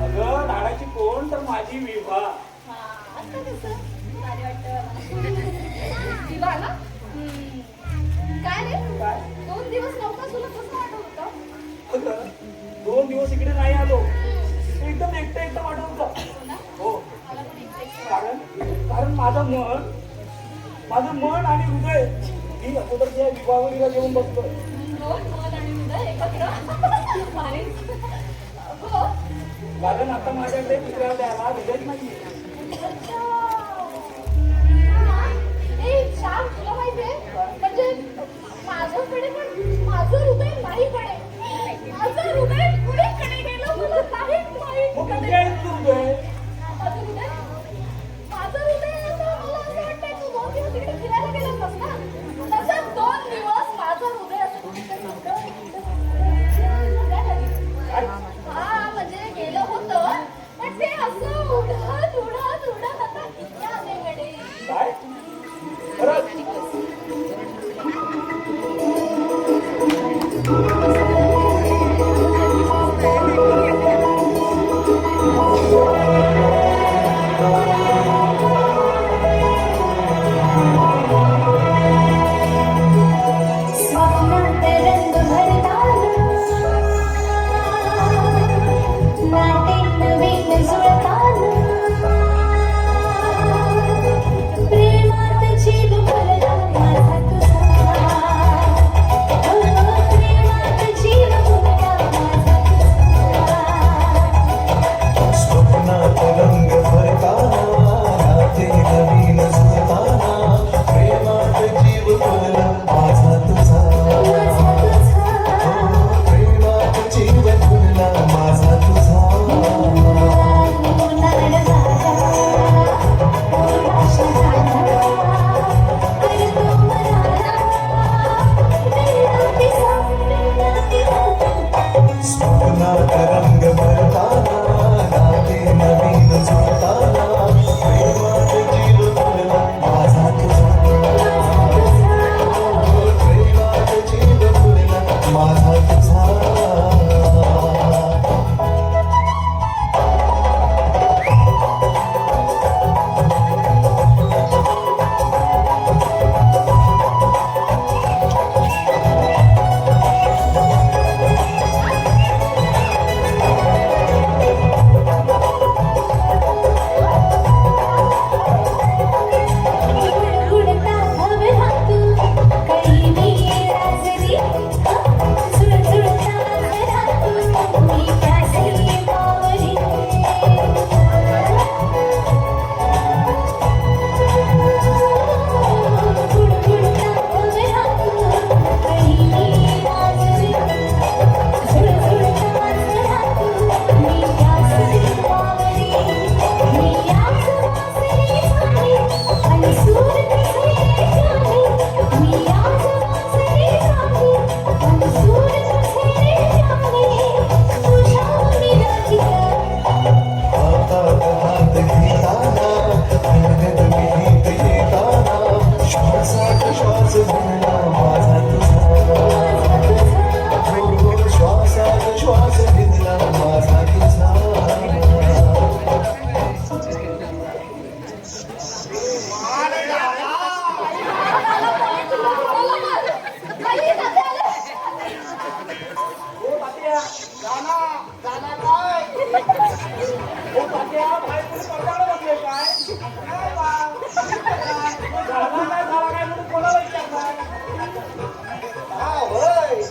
अगं झाडाची कोण तर माझी विभा. आता कसं भारी वाटतं मला. विभा ना? काय रे? काय? 2 दिवस नव्हता तुला कसं वाटत होतं? अगं 2 दिवस इकडे नाही आलो, एकदम एकटं वाटत होतं. हो ना? हो, मला पण एकटं वाटतं. कारण माझं मन आणि हृदय मी अगोदरच्या विवाहावरीला घेऊन बसलो. मन आणि हृदय एकत्र. भारी. हो. कारण आता माझ्याकडे दुसऱ्या द्यायला हृदयच नाहीये. अच्छा. हा. ए, श्याम, तुला माहितीये? म्हणजे माझ्याकडे पण माझं हृदय नाही कडे. माझं हृदय कुणीकडे गेलं मला नाही माहित. मग कुठे आहे तुझं हृदय? माझं हृदय असं मला असं वाटतंय तू 2 दिवस तिकडे फिरायला गेलास ना, तसंच 2 दिवस माझं हृदय असं कुठे नव्हतं. काय? हा, म्हणजे गेलं होतं पण ते असं उडत आता इतक्या अलीकडे. काय? खरंच? हो तात्या, बाहेर कोणी पडद्याला बसले काय? काय बा? झाला काय म्हणून कोणाला विचारताय? हा होय,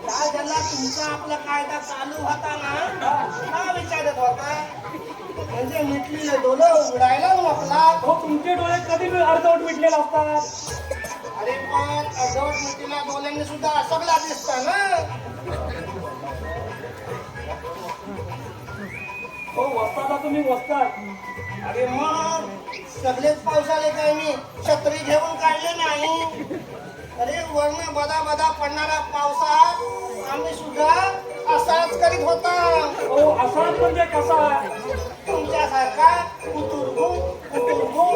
काय झाला तुमचा आपला कायदा चालू होता ना, का विचारत होता? म्हणजे मिटलेले डोलं उघडायला मोकला. हो, तुमचे डोळे कधी अर्धवट मिटलेले असतात. अरे पण अर्धवट मिटलेल्या डोळ्यांनी सुद्धा सगळा दिसता ना. हो वस्तादा तुम्ही वस्तात. अरे मग सगळेच पावसाळे काय मी छत्री घेऊन काढले नाही. अरे वर्ण बदा बदा पडणारा पावसात आम्ही सुद्धा असाच करीत होता. हो असाच म्हणजे कसा? तुमच्यासारखा कुतुरगू कुतुरगू.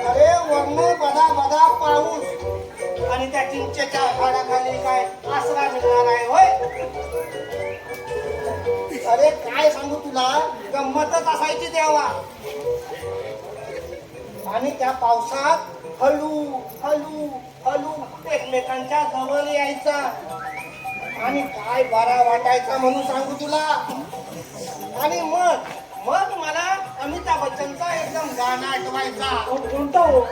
अरे वर्ण बदा बदा पाऊस आणि त्या चिंचेच्या झाडाखाली काय आसरा मिळणार आहे होय? अरे काय सांगू तुला, गंमतच असायची तेव्हा. आणि त्या पावसात हळू हळू हळू एकमेकांच्या जवळ यायचा आणि काय बरा वाटायचा म्हणून सांगू तुला. आणि मग मग मला अमिताभ बच्चनचा एकदम गाणं आठवायचा. कोणता हो?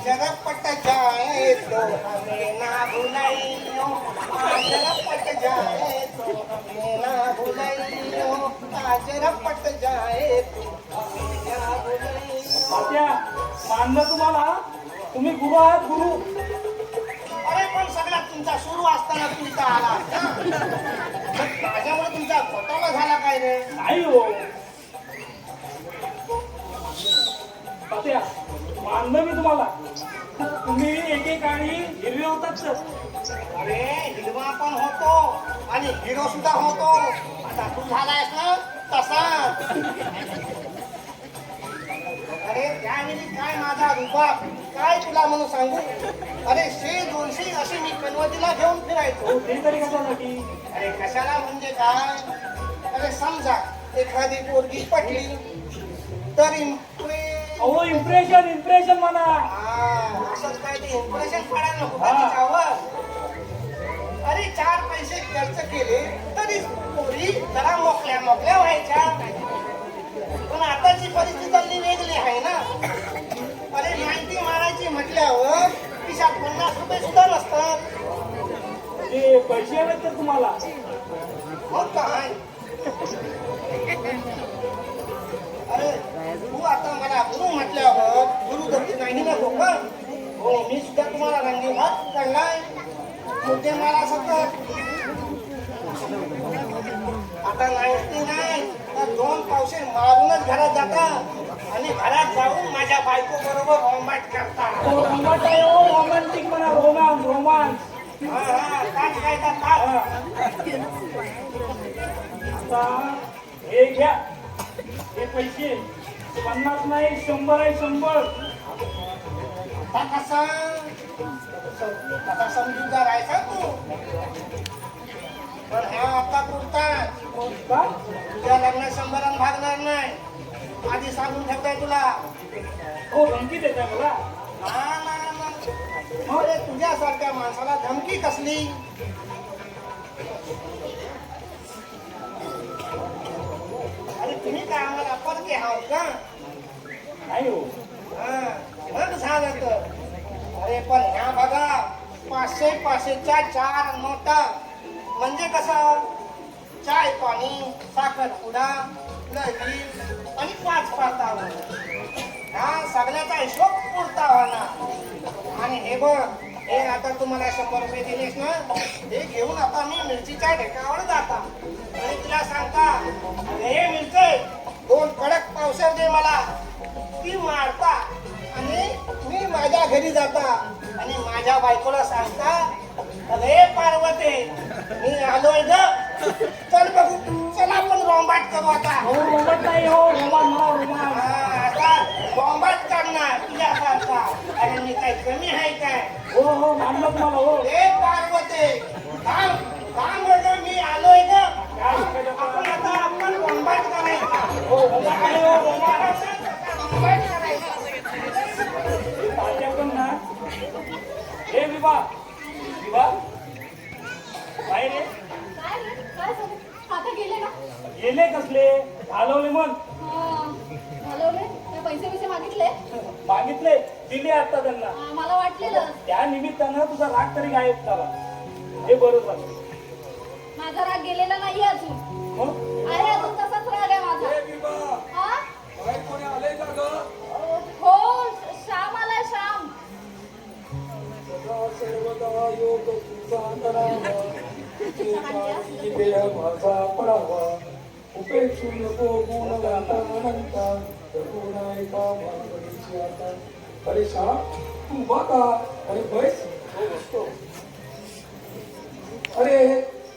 जगपट जाए तो हमें ना भुलाइयो, जगपट जाए तो हमें ना भुलाइयो, जगपट जाए तो हमें ना भुलाइयो. मानलं तुम्हाला, तुम्ही गुरु आहात गुरु. अरे पण सगळ्यात तुमचा सुरू असताना तुमचा आला माझ्यामुळे तुमचा घोटाळा झाला काय रे? नाही हो तात्या, मानलं मी तुम्हाला, तुम्ही एकेकाळी हिरवे होतात. अरे हिरवा पण होतो आणि हिरो सुद्धा होतो. आता तू झालायस ना तसा. अरे त्यावेळी काय माझा रुबाब काय तुला म्हणून सांगू. अरे 100-200 अशी मी कन्वतीला घेऊन फिरायचो. ते तरी कशासाठी? अरे कशाला म्हणजे काय? अरे समजा एखादी पोरगी पटली तर इम्प्रेशन इम्प्रेशन म्हणा. असंच काय ते इम्प्रेशन पडायला नको तिच्यावर. अरे 4 पैसे खर्च केले तरी पोरी जरा मोकळ्या मोकळ्या व्हायच्या. पण आताची परिस्थिती वेगळी आहे ना. अरे 90 मारायची म्हटल्यावर खिशात 50 रुपये सुद्धा नसतात. ते पैसे हवेत तर तुम्हाला. मग काय? अरे तू आता मला गुरु म्हटल्यावर गुरु दत्त नाही नको का? हो मी सुद्धा तुम्हाला रंगी भात काढलाय. मुद्दे मला सतत आता नाही तर 2 पावसे मारूनच घरात जाता आणि घरात जाऊन माझ्या बायको बरोबर रोमांट करता. रोमांटिक म्हणा, रोमांस रोमांस. काय आता हे घ्या, हे पैसे 50 नाही 100 आहे 100. आता समजूतदार आहे का तू? पण ह्या आता पुरता तुझ्या लग्नात 100 भागणार नाही. आधी सांगून ठेवताय तुला. हो धमकी देताय मला? अरे तुझ्यासारख्या माणसाला धमकी कसली? अरे तुम्ही काय आम्हाला परके आहोत का? नाही हो. मग झालं तर. अरे पण ह्या बघा 500-500च्या 4 नोटा म्हणजे कसं? चाय पाणी, साखर पुडा, लहरी आणि 5 पातावर. ह्या सगळ्याचा हिशोब पुरता होणार. आणि हे बघ, हे आता तुम्हाला 100 रुपये दिलेस ना, हे घेऊन आता मी मिरचीच्या ढेकावर जाता आणि तुला सांगता, हे मिरचे 2 कडक पावसाळ दे मला. ती मारता आणि मी माझ्या घरी जाता आणि माझ्या बायकोला सांगता, अरे पार्वते मी आलोय ग, चल बघू, चला आपण रोंबाट करू आता. रोंबाट नाही हो, आता रोंबाट करणार तुझ्यासारखा. अरे मी काय कमी आहे काय? हो मानलं तुम्हाला. हो हे पार्वते काम मी आलोय ग, आपण आता आपण रोंबाट करायचा. हो हे विवाह विवाह बाहेर काय रे? काय झालं? आता गेले ना? गेले कसले घालवले मग घालवले काय पैसे मागितले मागितले दिले आता त्यांना मला वाटलेलं त्या निमित्तानं तुझा राग तरी गायब झाला हे बरं झालं माझा राग गेलेला नाहीये अजून मग आहे अजून तसाच राग आहे माझा ए बिबा, हा? बाहेर कोणी आलंय का ग? हो श्याम आलाय श्याम सदा सर्वदा योग तुझा करावा, तुझे काही देह माझा पडावा, उपेक्षू नको गुणवंता अनंता, करुणायका मानवरीची आता. अरे श्याम, तू उभा का? अरे बस. हो, बसतो. अरे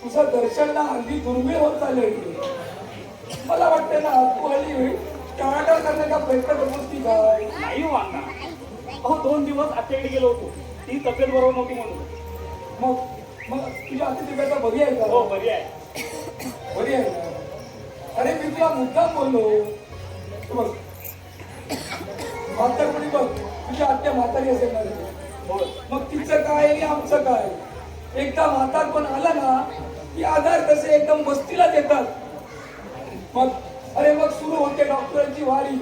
तुझं दर्शन ना हल्ली दुर्मिळ होत चाललंय. मला वाटतं ना तू हल्ली टाळाटाळ करण्याचा प्रयत्न करतोस की काय? नाही हो अण्णा अहो 2 दिवस आत्याकडे गेलो होतो ती तब्येत बरोबर नव्हती म्हणून मग मग तुझ्या आधी तब्येत बरी आहे हो का? बरी आहे बरी आहे ना? अरे मी तुला मुद्दाम बोललो. तू बघ म्हातारपणी बघ तुझी आत्या म्हातारी असेल ना रे. हो मग तिचं काय आणि आमचं काय? एकदा म्हातारपण आलं ना की आधार कसे एकदम वस्तीलाच येतात. मग अरे मग सुरू होते डॉक्टरांची वारी.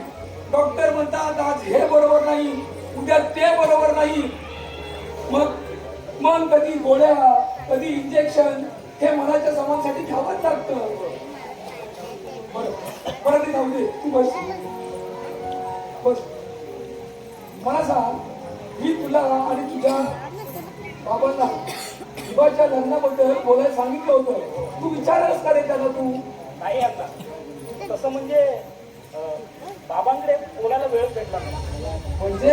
डॉक्टर म्हणतात आज हे बरोबर नाही उद्या ते बरोबर नाही. मग मग कधी गोळ्या कधी इंजेक्शन हे मनाच्या समाजासाठी घ्यावंच लागतं. बरं ते जाऊ दे तू बस बस. मला सांग मी तुला आणि तुझ्या बाबांना विवाहाच्या लग्नाबद्दल बोलायला सांगितलं होतं. तू विचारलंस का रे त्याला? तू नाही अण्णा तसं म्हणजे बाबांकडे बोलायला वेळ भेटला नाही म्हणजे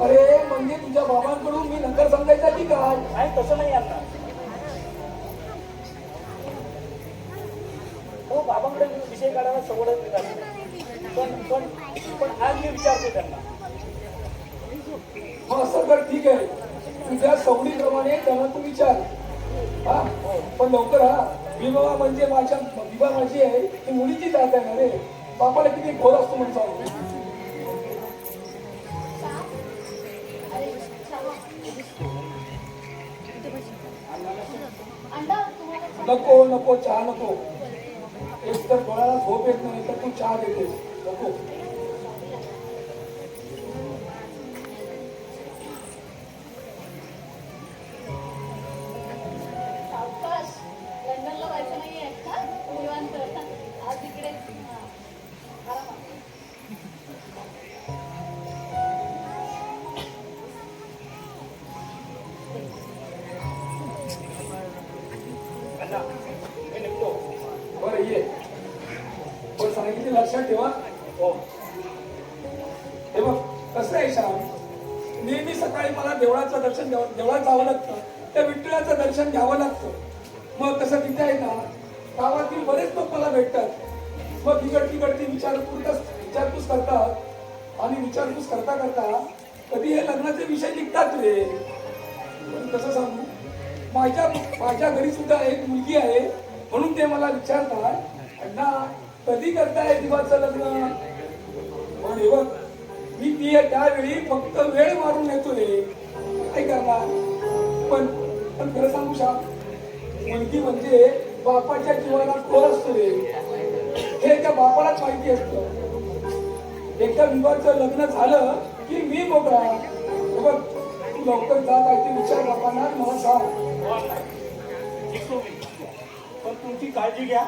अरे म्हणजे तुझ्या बाबांकडून मी नकार सांगायचा की काय? नाही तसं नाही अण्णा हो बाबांकडे विषय काढायला सवडच निघाली पण आज मी विचारतो त्यांना मग असं कर ठीक आहे तुझ्या सवडीप्रमाणे त्यांना तू विचार. हा पण लवकर हा. विवाह म्हणजे विवाह माझी आहे ती मुलीची जात आहे ना रे. बापाला किती घोर असतो म्हणून सांगू. अरे अंडा तुम्हाला नको नको चहा नको. एक तर डोळ्याला झोप येत नाही तर तू चहा देतेस. नको. सावकाश लंडनला जायचं नाहीये का निवांत आज इकडे आरामात. अण्णा मी निघतो बरं ये. पण सांगितले लक्षात ठेवा. हो हे बघ कसं आहे श्याम नेहमी सकाळी मला देवळाचं दर्शन देवळात जावं लागतं. त्या विठ्ठलाचं दर्शन घ्यावं लागतं. मग तसं तिथे आहे ना गावातील बरेच लोक मला भेटतात. मग तिकडची विचारपूस करतात आणि विचारपूस करता करता कधी हे लग्नाचे विषय निघतात रे. पण कसं सांगू माझ्या घरी सुद्धा एक मुलगी आहे म्हणून ते मला विचारतात अण्णा कधी करताय दिवाचं लग्न. पण हे बघ मी ती त्यावेळी फक्त वेळ मारून येतो रे. काय करणार. पण खरं सांगू श्याम मुलगी म्हणजे बापाच्या जीवाला खोर असतो रे. हे त्या बापालाच माहिती असतं. एकदा विवाहाचं लग्न झालं की मी मोकळा. बघ तू लवकर जा काय ते विचार बापांना आणि मला सांग. हो अण्णा निघतो मी पण तुमची काळजी घ्या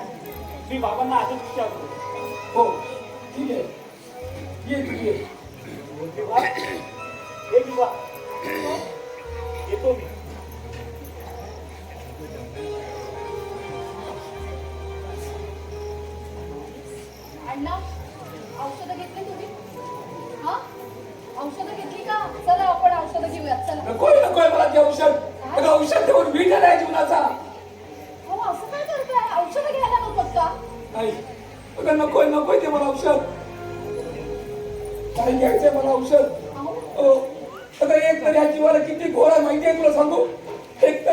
मी बाबांना आजच विचारतो हो ठीक आहे ये तू ये. विवाह हे विवाह येतो मी अण्णा औषधं घेतली तुम्ही हा औषधं घेतली का चला आपण औषधं घेऊयात चला. नकोय मला ते औषध. अगं औषध देऊन वीट आहे जीवनाचा. अहो असं काय करताय औषधं घ्यायला नकोत का. नाही अगं नकोय ते मला औषध. काय घ्यायचंय मला औषध. अहो अगं एक तर या जीवाला किती घोर आहे माहिती आहे तुला सांगू. एक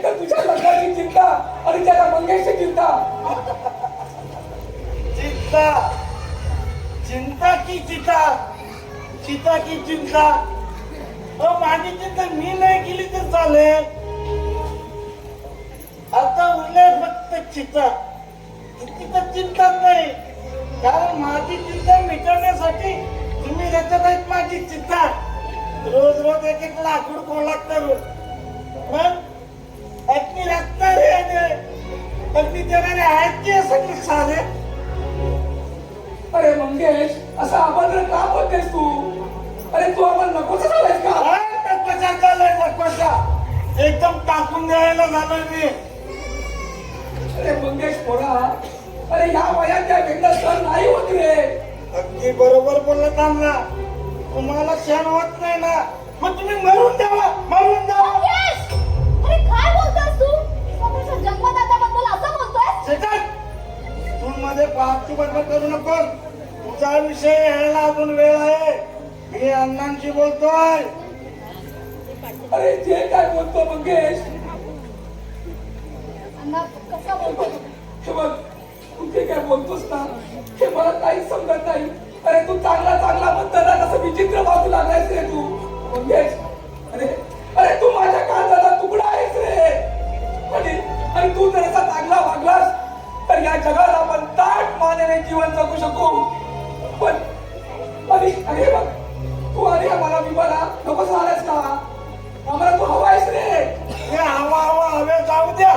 तर तुझ्या लग्नाची चिंता आणि त्याला मंगेशची चिंता. चिंता की चिता की चिंता. माझी चिंता मी नाही केली तर चालेल. आता उरले फक्त चिंता तिची तर चिंताच नाही, कारण माझी चिंता मिटवण्यासाठी तुम्ही रचत आहेत माझी चिंता. रोज रोज एक एक लाकूड कोण लागतं मग अग्नी लागणारे अग्नी देणारे आहेत की सगळे साधे. अरे मंगेश असं अभद्र का बोलतेस तू? अरे तू आम्हाला नकोच झालायस का? नकोशा झालंय नकोशा, एकदम टाकून द्यायला झालोय मी. अरे मंगेश पोरा, अरे या वयात त्या वेगळं सण नाही होत रे. अगदी बरोबर बोलत ना, तुम्हाला क्षण होत नाही ना, मग तुम्ही मरून द्यावा मरून द्यावा. मंगेश! अरे काय बोलतोस तू? स्वतःच्या जन्मदात्याबद्दल असं बोलतोय? शेतात तू मध्ये पाहती बडबड करू नको. तुझा विषय यायला अजून वेळ आहे. मी अण्णांशी बोलतोय. अरे जे काय बोलतो मंगेश, अण्णा कसा बोलतोय? हे बघ तू जे काय बोलतोस ना हे मला काहीच समजत नाही. अरे तू चांगला चांगला म्हणताना कसं विचित्र वागू लागलायस रे तू मंगेश. अरे अरे तू माझ्या काळजाचा तुकडा आहेस रे. आणि तू जर असा चांगला वागलास तर या जगात आपण ताट मानेने जीवन जगू शकू. पण अरे बघ तू अरे मला विवाला नको झालास का? आम्हाला तू हवायस रे. हे हवा हवा हवे जाऊ द्या.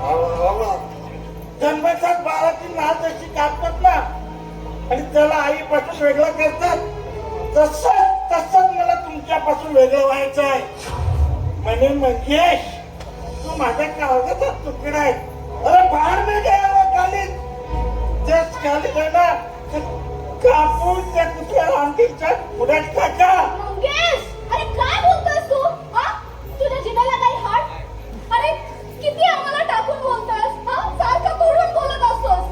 हवा हवा जन्मतात बाळाची नाच अशी कापतात ना आणि त्याला आईपासून वेगळं करतात, तसंच मला तुमच्यापासून वेगळं व्हायचं आहे. म्हणून मंगेश तू माझ्या काळजाचा तुकडा आहे. अरे बाहेर नाही घ्यावा खाली जस्ट खाली ना कापून त्या कुठल्या रांगीच्या पुढ्यात टाका. मंगेश! अरे काय बोलतोयस तू? हा? तुझ्या जिभेला काही हाड? अरे किती आम्हाला टाकून बोलतोयस? हा? सारखं तोडून बोलत असतोस.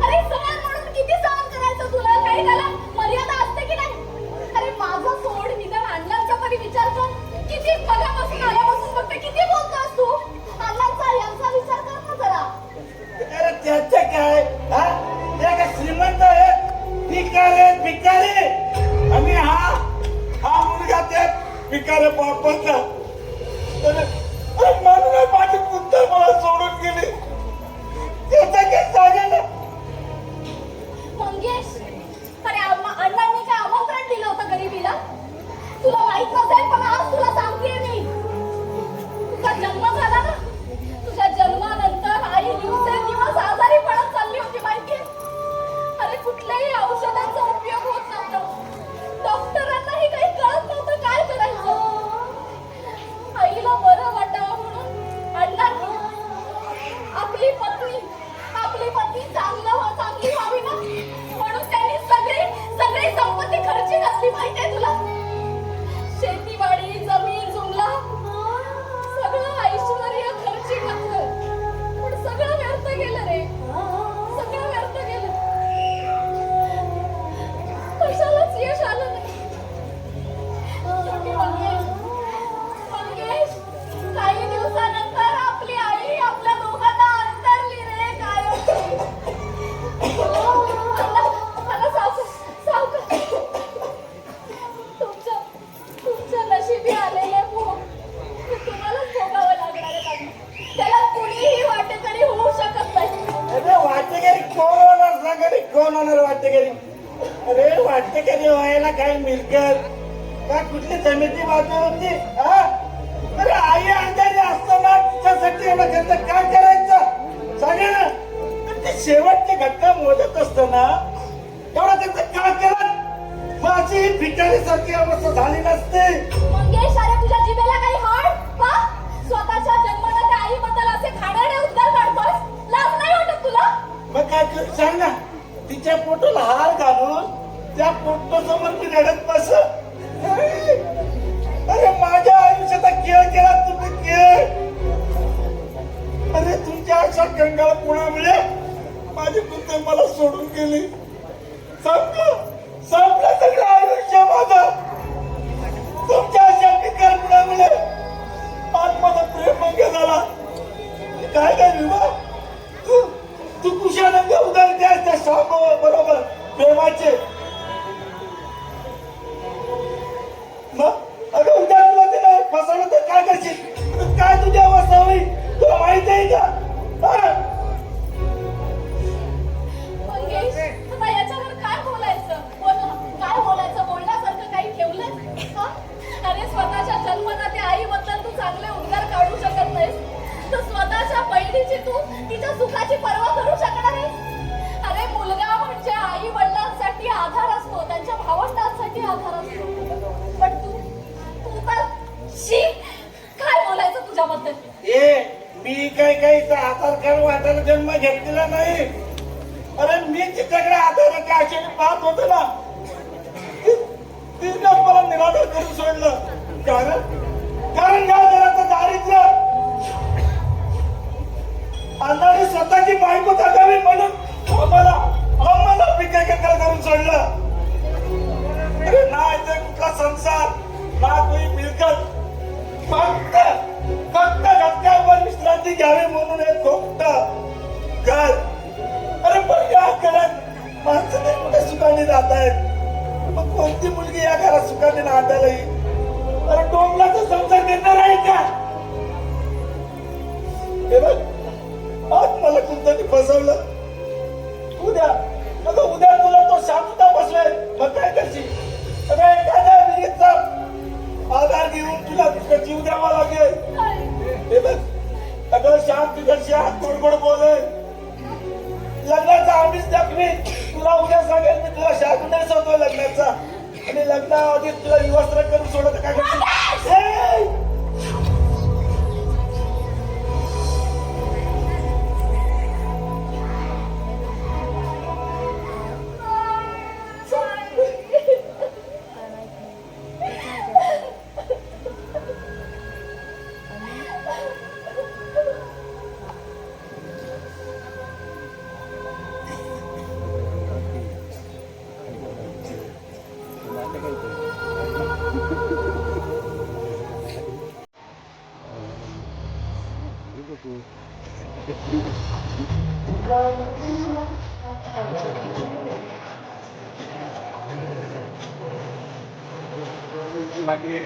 अरे सण म्हणून किती सहन करायचं तुला? काही त्याला मर्यादा असते की नाही? अरे माझा सोड, निदान अण्णांचा तरी विचार कर. किती बघापासून आल्यापासून बघते किती बोलतोयस तू? अण्णांचा यांचा विचार कर ना जरा. अरे त्याचं काय हा? ते काय श्रीमंत आहे भिकारे आणि हा मुलगा त्या भिकारे बापाचा. म्हणून माझी पुत्र मला सोडून गेली. त्याचं काय सांगा. मंगेश! अरे अण्णांनी काय आमंत्रण दिलं होतं गरिबीला? तुला माहित नसेल पण आज तुला सांगतेय मी. तुझा जन्म झाला ना, तुझ्या जन्मानंतर आई दिवसेंदिवस आजारी पडत चालली होती माहितीये. अरे कुठल्याही औषधांचा उपयोग होत नव्हता. डॉक्टरांनाही काही कळत नव्हतं काय करायचं. आईला बरं वाटावं म्हणून अण्णांनी आपली पत्नी चांगली व्हावी ना म्हणून त्यांनी सगळी संपत्ती खर्ची घातली माहितीये तुला. शेतीवाडी जमीन जुमला सगळं ऐश्वर्य खर्ची घातलं, पण सगळं व्यर्थ गेलं रे. सगळं व्यर्थ गेलं. कशालाच यश आलं नाही. मंगेश, काही दिवसानंतर आपली आई आपल्या दोघांना अंतरली रे. काय तुमच्या नशिबी आलेले भोग हे तुम्हालाच भोगावं लागणार आहे. त्याला कुणीही वाटेकरी होऊ शकत नाही. अरे वाटेकरी कोण होणार सांगा रे, कोण होणार वाटेकरी? अरे वाटेकरी व्हायला काही मिळकत का कुठली जमिनी बाजू होती हा? अरे आई अंधारी असताना तिच्यासाठी एवढं खर्च काय करायचं सांगा ना. ते शेवटचे घटका मोजत असताना एवढा खर्च का केला? माझी ही भिकारीसारखी अवस्था झाली नसते. मंगेश, अरे तुझ्या जिभेला काही हाड? हा? स्वतःच्या जन्मदात्या आईबद्दल असे खाणारे उद्गार काढतोस? लाज नाही वाटत तुला? मग काय करू सांग ना. तिच्या पोटाला हार घालून त्या पोटासमोर मी रडत बस. अरे माझ्या आयुष्याचा खेळ केला तुम्ही खेळ. अरे तुमच्या अशा कंगाळपणामुळे माझी पुत्र मला सोडून गेली. संपलं सगळं आयुष्य माझं तुमच्या अशा पिकारपणामुळे. आज माझा प्रेम भंग झाला. काय विवाह तू कुशानंद उदाहरण द्यास त्या सांगो बरोबर प्रेमाचे. मग अगं उद्या तुला ते नाही फसवलं तर काय करशील? काय तुझी अवस्था होईल तुला माहित आहे का? घेतलेला नाही. अरे मी तिच्याकडे आधाराच्या आशेने पाहत होतो ना, तिने मला निराधार करून सोडलं. कारण या घराचं दारिद्र्य अण्णाने स्वतःची बायको जगावी म्हणून आम्हाला पिकाकत्तर करून सोडलं. अरे ना इथे कुठला संसार, ना कोणी मिळकत, फक्त घटकावर विश्रांती घ्यावी म्हणून एक खोपट घर. अरे पण या घरात माणसं नाही कुठे सुखाने राहत आहेत. मग कोणती मुलगी या घरात सुखाने राहताला येईल? अरे डोंगराचा संसार देणार आहे का? हे बघ, आज मला कोणतरी फसवलं. उद्या तुला तो शांतता बसलाय, मग काय करशील? अरे एखाद्या विहिरीचा आधार घेऊन तुला तुझा जीव द्यावा लागेल. हे बघ, अगं शांत तिकडची हात गोड बोले. लग्नाचा आम्हीच दाखवी. तुला उद्या सांगेल मी तुला शांत नाही सोडतोय लग्नाचा, आणि लग्नाआधी तुला विवस्त्र करून सोडत काय करशील? बाकी